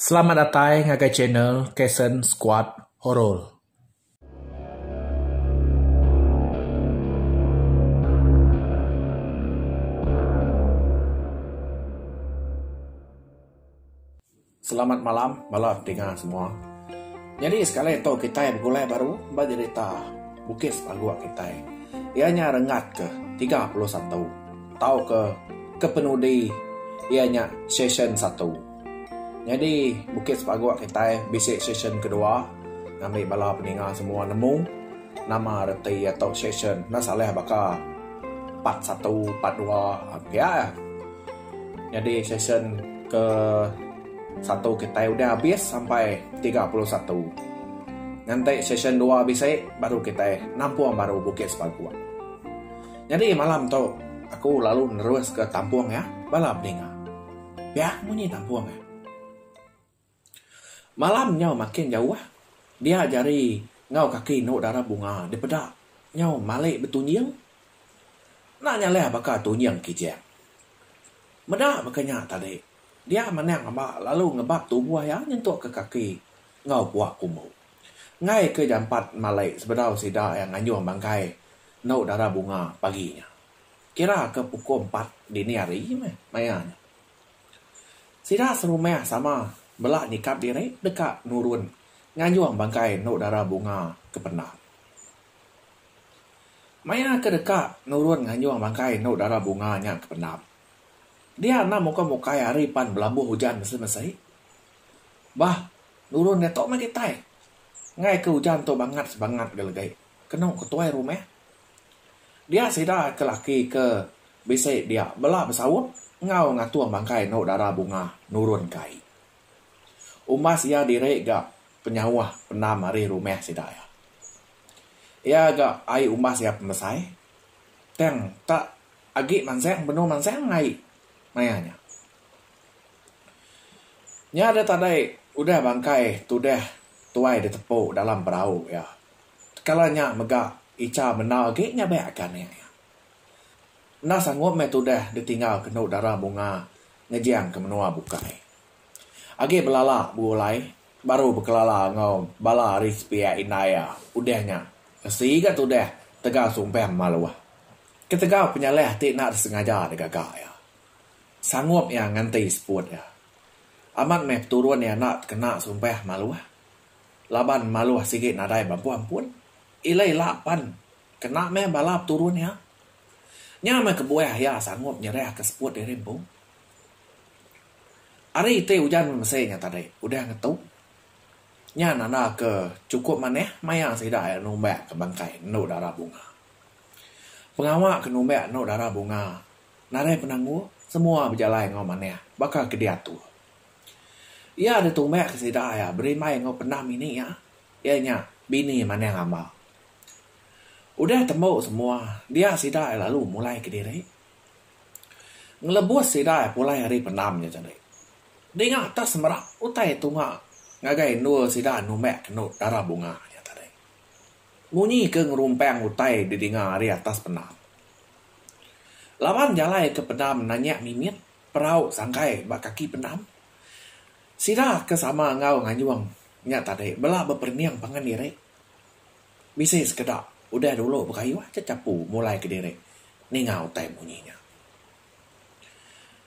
Selamat datang ke channel Kasen Squad Horror. Selamat malam, dengar semua. Jadi sekali itu kita mulai baru bercerita Bukit Sepaguak kita. Ianya rengat ke 31. Tahu ke penudi ianya session 1. Jadi Bukit Sepaguak kita bisik session kedua. Ngambil bala pendengar semua nemu nama reti atau session masalah bakal part 1, part 2 ya. Jadi session ke 1 kita udah habis sampai 31. Nanti session 2 bisik baru kita nampuang baru Bukit Sepaguak. Jadi malam tu aku lalu nerus ke Tampuang ya, bala pendengar. Ya, bunyi Tampuang ya. Malamnya makin jauh. Dia jari ngau kaki no darah bunga. Dia pedak. Nyau malik betunyang. Nak nyaleh bakal tunyang kijang. Medak bakanya tadi. Dia menang abak lalu ngebak tubuh ya nyentuk ke kaki. Ngau buat kumu. Ngai ke jam 4 malik sebedau sida yang nganyuang bangkai. No darah bunga paginya. Kira ke pukul 4 dini hari mayanya. Sida serumah sama belak nikap diri dekat nurun nganyuang bangkai no darah bunga ke penam. Maya ke dekat nurun nganyuang bangkai no darah bunganya ke penam. Dia nak muka-muka hari pan belambu hujan mesai-mesai. Bah, nurun netok mah kita. Ngai ke hujan tu bangat sebangat gelegai. Kena ketuai rumah. Dia sida ke laki ke bisik dia belak bersawut ngau ngatuang bangkai no darah bunga nurun kai. Umas ia direk gak penyawah penam hari rumah sidaya. Ia gak ai umas ia pemesai. Teng tak agi manseng benar manseng ngai mayanya. Nya ada tadai udah bangkai tudah tuai ditepuk dalam perahu ya. Kalanya megak ica menau agi nya beakan ya. Nah sanggup me tudah ditinggal kena darah bunga ngejang ke menua bukai. Agi belala bulai baru berkelala ngau bala aris pia inaya udahnya kesiga tu dah tegak sumpah maluah ketegak penyaleh tik nak sengaja degagak ya sanggup yang nganti seput ya amat meh turun ya nak kena sumpah maluah laban maluah sikit nadai bampu ampun ilai lapan kena meh balap turun ya nya meh kebuah ya sanggup nyerah ke seput dari rimbung. Hari itu hujan mesenya tadi. Udah ngetuk. Nya nana ke cukup maneh. Mayang sida ya numbak ke bangkai. No darah bunga. Pengawak ke numbak no darah bunga. Narai penanggu. Semua berjalan ngau maneh. Bakal ke dia tu. Ia ada tumbak ke sida ya. Beri mai ngau penam ini ya. Ianya bini maneh ngambal. Udah tembuk semua. Dia sida lalu mulai ke diri. Ngelebus sida mulai hari penamnya tadi. Dia atas merak utai tunga ngagai nur sida numek kenu darah bunga ya tadi. Bunyi ke ngerumpeng utai di dengar hari atas penam. Lawan jalai ke penam nanya mimit perau sangkai bak kaki penam. Sida ke sama ngau nganyuang nya tadi bela berperniang pangan diri. Bisa sekedar udah dulu berkayu aja capu mulai ke diri. Ni ngau utai bunyinya.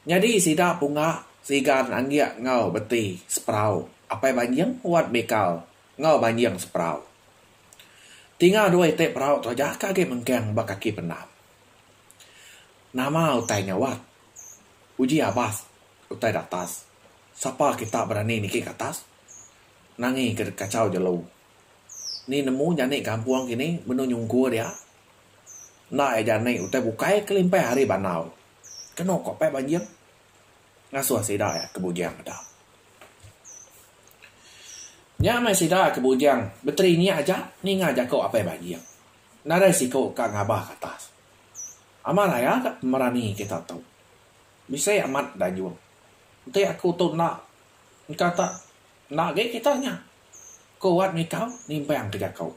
Jadi sida punga sigan anggia ngau beti seprau. Apa banjang buat bekal ngau banjang seprau. Tinggal dua itik perau tu aja kage mengkeng bak kaki penam. Nama utai nyawat. Uji abas utai datas. Siapa kita berani niki ke atas? Nangi ke kacau jelu. Ni nemu jani kampung kini menunyungku dia. Nak jani utai bukai kelimpai hari banau. Kena kok pe banjang? Ngasuh sida ya kebujang dah. Nya mai sida kebujang beteri ni aja ni ngajak kau apa banjang. Nada siko ka ngabah ke atas. Amal ya tak merani kita tahu. Bisa amat dajung. Nanti aku tu nak kata nak ge kita nya. Kau wat mi kau nimpang ke kau.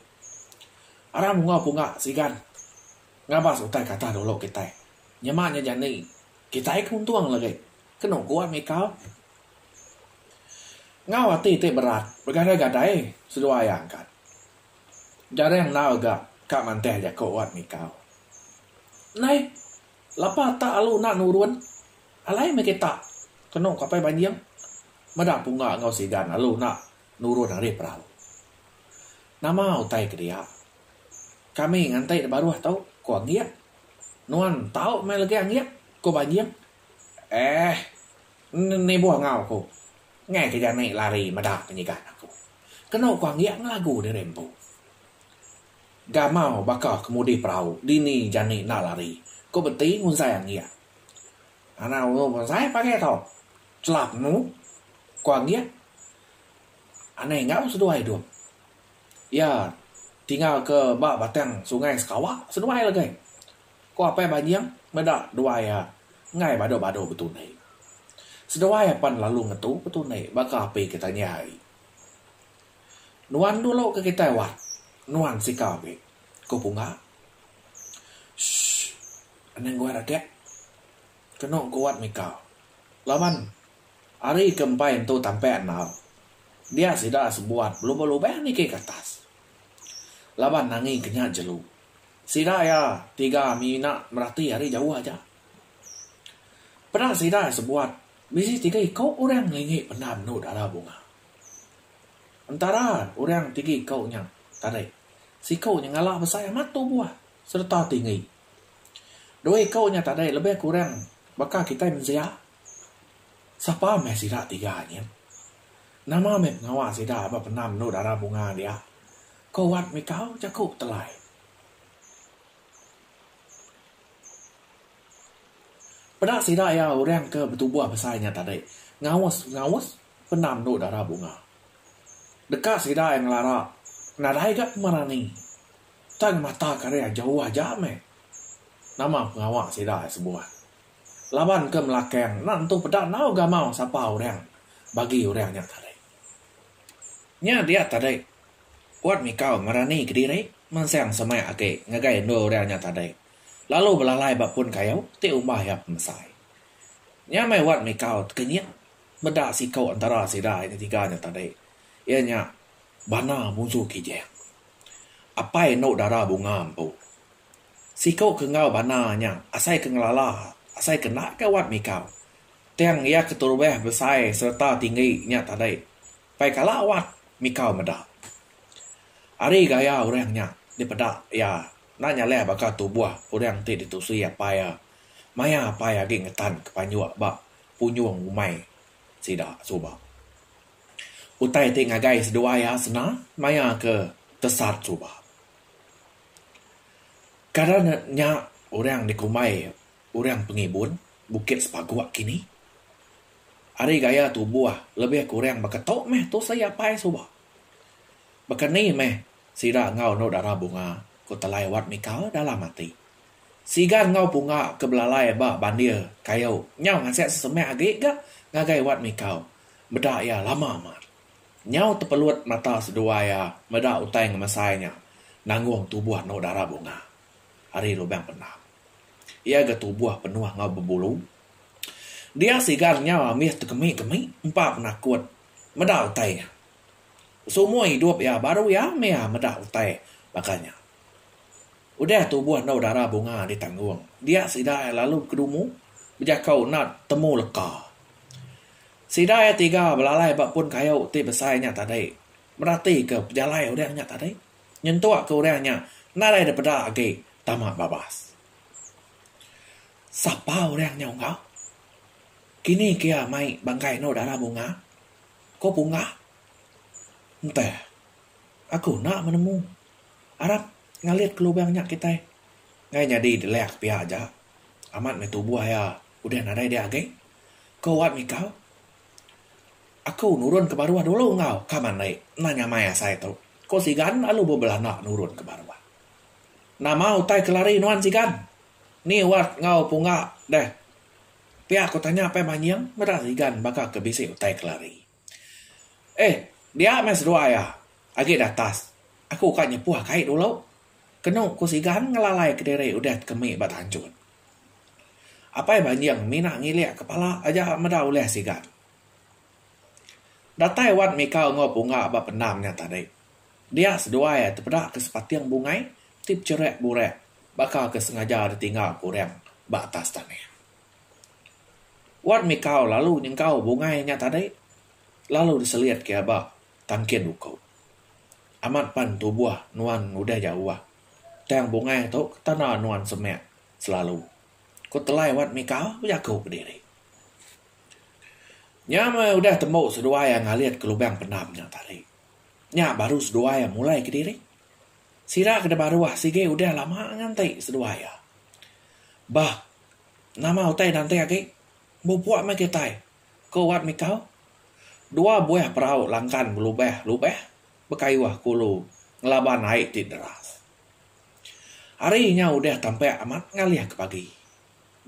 Aram ngau punga sigan. Ngabah utai kata dulu kita. Nyamanya jani kita ikut untung lagi. Kena kuat mereka. Ngau hati te berat, bergadai-gadai sedua ayangkan. Jarang nau gak kak manteh ja ko wat mikau. Nai, lapa tak alu nak nurun? Alai me kita. Kenok kapai banjang. Madak punga ngau sigan alu nak nurun hari perahu. Nama utai ke dia. Kami ngantai baru tahu ko angiak. Nuan tahu me lagi angiak ko banjang. Ni buah ngau ko. Ngay ke jane lari madak penyigan aku. Kenok ko angiak ngelagu di rempo. Gamau bakal kemudi perahu. Dini jani nak lari. Ko beti ngun saya angiak. Anak ngun saya pakai tau. Celap nu. Ko angiak. Aneh ngau seduai dua. Ya, tinggal ke bak batang sungai Sekawak, seduai lagi. Ko apa banjang, medak dua ya, ngai bado-bado betul nih. Seduai pan lalu ngetu betul nih, bakal api kita nyai. Nuan dulu ke kita wat, nuan sikau be, ko bunga. Shh, aneh gua rakyat. Kenok kuat mikau. Lawan, hari kempain tu tampai nau. Dia sudah sebuat belum-belum ni ke atas. Laban nangi kenyak jelu. Sida ya 3 mina merati hari jauh aja. Pernah sida sebuat bisi 3 ikau orang ngingi pernah menurut arah bunga. Antara orang 3 ikau nya tadi. Si kau nya ngalah besar amat tu buah serta tinggi. 2 ikau nya tadi lebih kurang bakal kita mensia. Siapa meh sida 3 nya. Nama meh ngawa sida apa pernah menurut arah bunga dia. Kau wat mikau cakup telai. Pada sida ya orang ke betubuh besarnya tadi. Ngawas penam do darah bunga. Dekat sida yang lara. Nadai gak marani. Tang mata karya jauh aja me. Nama pengawak sida sebuah. Laban ke melakang. Nantu pedak nau gak mau siapa orang. Bagi orangnya tadi. Nya dia tadi. Wat mikau marani ke diri, mansang semai ake, ngagai no orangnya tadi. Lalu belalai bapun kayau, te umah yap mesai. Nyamai wat mikau kenyat, bedak si kau antara sida ini 3 nya tadi. Ianya, bana musuh kijeng. Apai no darah bunga ampu. Si kau kengau bana nya, asai kengelala, asai kena ke wat mikau. Tiang ia keturubeh besai serta tinggi nya tadi. Pai kala wat mikau medak. Hari gaya orangnya di pedak ya nanya leh bakal tubuh orang ti ditusi apa ya maya apa ya gengetan kepanjua bak punyung umai sida suba utai ti ngagai sedua ya sena maya ke tesat suba karena orang di kumai orang pengibun bukit sepaguak kini hari gaya tubuh lebih kurang baketok meh tu saya apa suba bakan ni meh sida ngau no darah bunga ko telai wat mikau dalam mati. Sigan ngau bunga ke belalai ba bandir kayau nyau ngasek sesemek agik gak ngagai wat mikau. Bedak ya lama amat. Nyau tepelut mata sedua ya medak utai ngemasainya. Nanggung tubuh no darah bunga. Hari lubang pernah. Ia ke tubuh penuh ngau berbulu. Dia sigan nyau amis tekemik-kemik empat penakut. Medak utainya. Semua hidup ya baru ya mea medak utai makanya. Udah tubuh no darah bunga ditanggung. Dia sida lalu kedumu berjakau nak temu leka. Sida 3 belalai bak pun kayau ti besarnya tadi. Merati ke pejalai orangnya tadi. Nyentuak ke orangnya narai daripada age tamat babas. Siapa orangnya engkau? Kini kia mai bangkai no darah bunga. Kau bunga? Entah, aku nak menemu. Arab ngalit ke lubangnya kita. Ngai jadi dilek pihak aja. Amat me tubuh ya. Udah nadai dia age. Kau wat mikau. Aku nurun ke bawah dulu ngau. Kaman naik. Nanya maya saya tu. Kau sigan alu bebelah nak nurun ke bawah. Nama utai kelari nuan sigan. Ni wat ngau punga deh. Pihak aku tanya apa banyak. Merah sigan bakal kebisi utai kelari. Dia mes dua ya. Agi datas. Aku kan nyepuh kait dulu. Kenok ku sigan ngelalai ke diri udah kemik bat hancur. Apa yang banyak minat ngiliak kepala aja medau leh sigan. Datai wat mikau ngo bunga ba penamnya tadi. Dia sedua ya terpedak ke sepatiang bungai, tip cerek burek, bakal kesengaja ditinggal kurang ba atas tanah. Wat mikau lalu nyengkau bungainya tadi, lalu diseliat ke abah tangkin ukau. Amat pan tubuh nuan udah jauh. Tang bungai tu tanah nuan semek selalu. Kau telai wat mikau jago berdiri. Nyama udah tembok sedua yang ngaliat ke lubang penamnya tadi. Nya baru sedua yang mulai ke diri. Sira ke baru sige udah lama ngantai sedua ya. Bah, nama utai nanti ake. Bupuak me ketai. Kau wat mikau. Dua buah perahu langkan lubah bekayuah kulu ngelaban naik di deras. Harinya udah tampai amat ngaliah ke pagi.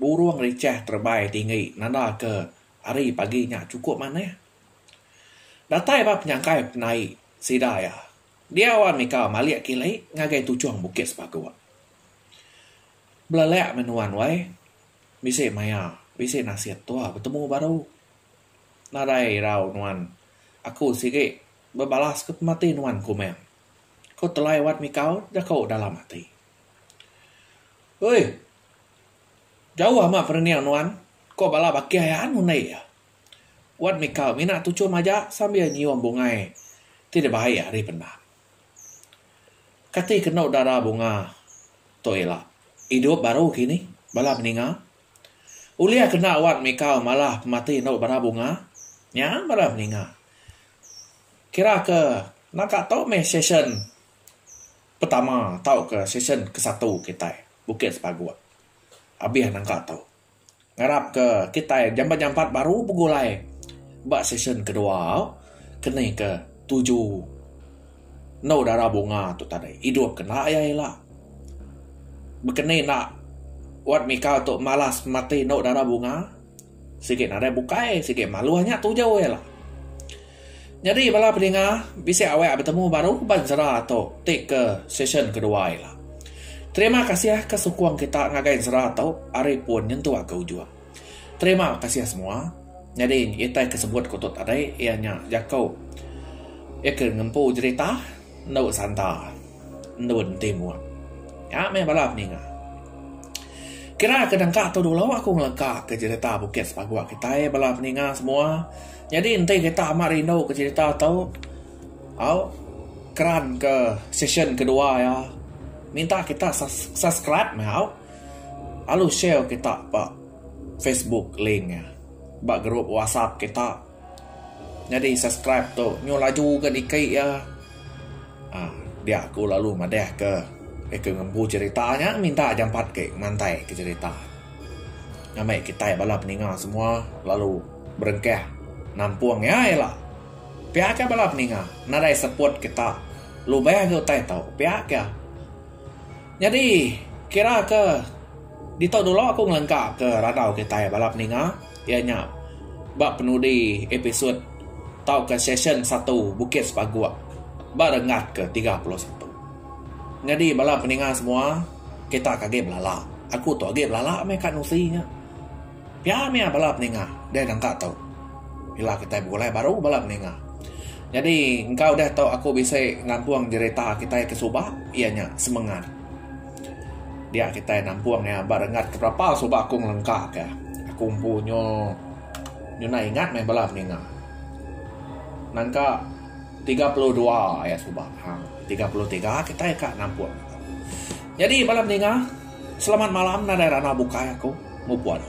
Burung riceh terbaik tinggi nanda ke hari paginya cukup mana ya? Datai bab penyangkai naik sidaya. Dia awan mikau maliak kilai ngagai tujuang bukit sepagua. Belelek menuan wai. Bisa maya, bisa nasihat tua bertemu baru. Nadai rau nuan. Aku sige berbalas ke mati nuan kumem. Kau telai wat mikau dah kau dalam hati. Oi. Jauh amat perniang nuan. Kau bala bakian munai ya. Wat mikau mina tujuh maja sambil nyium bungai. Tidak bahaya hari penam. Kati kena darah bunga. Toilah. Hidup baru kini. Bala meninggal. Ulia kena wat mikau malah mati nak darah bunga. Ya bala meninggal. Kira ke nak tahu me session pertama tahu ke session ke-1 kita Bukit Sepagua. Habis nak tahu. Ngarap ke kita jambat-jambat baru begulai. Bak session kedua kena ke 7 no darah bunga tu tadi. Hidup kena ya lah. Berkenai nak wat mikau tu malas mati no darah bunga. Sikit ada bukai, sikit malu hanya tu jauh ya lah. Jadi bala pendengar bisa awak bertemu baru banjara atau take ke session kedua ya lah. Terima kasih kesukuan kita ngagain serah atau hari pun nyentuh ke ujung. Terima kasih semua. Jadi kita kesebut kutut ada ianya jakau. Ia ngempu cerita nau santa nun timur. Ya me balap ni ngah. Kira kedangka tu dulu aku ngelengkap ke cerita Bukit Sepagua kita balap ni ngah semua. Jadi nanti kita amat rindu ke cerita atau keran ke session kedua ya. Minta kita subscribe mau. Lalu share kita pak Facebook linknya. Pak grup WhatsApp kita. Jadi subscribe tu. Nyo laju ke dikit ya. Dia aku lalu madeh ke ngembu ceritanya. Minta jampat ke mantai ke cerita. Namai kita balap ninga semua. Lalu berengkeh. Nampuang ya lah. Pihak balap ninga. Nadai support kita. Lubah ke utai tau. Pihak ya. Jadi, kira ke dito dulu aku ngelengkap ke radau kita balap ninga. Ianya bak penudi episod tau ke session 1 Bukit Sepagua. Barengat ke 31. Jadi balap ninga semua kita kage belala. Aku tu age belala me kat nusinya. Pia me balap ninga dia nangka tau. Bila kita mulai baru balap ninga. Jadi engkau dah tahu aku bisa ngampuang cerita kita ke Subah. Ianya semangat. Dia kita nampuangnya barengat keberapa Subah aku ngelengkap ke. Aku punya nyuna ingat me balap ninga. Nangka 32 ya Subah. 33 kita kak nampuang. Jadi balap ninga. Selamat malam nadai rana buka aku. Ngupuan.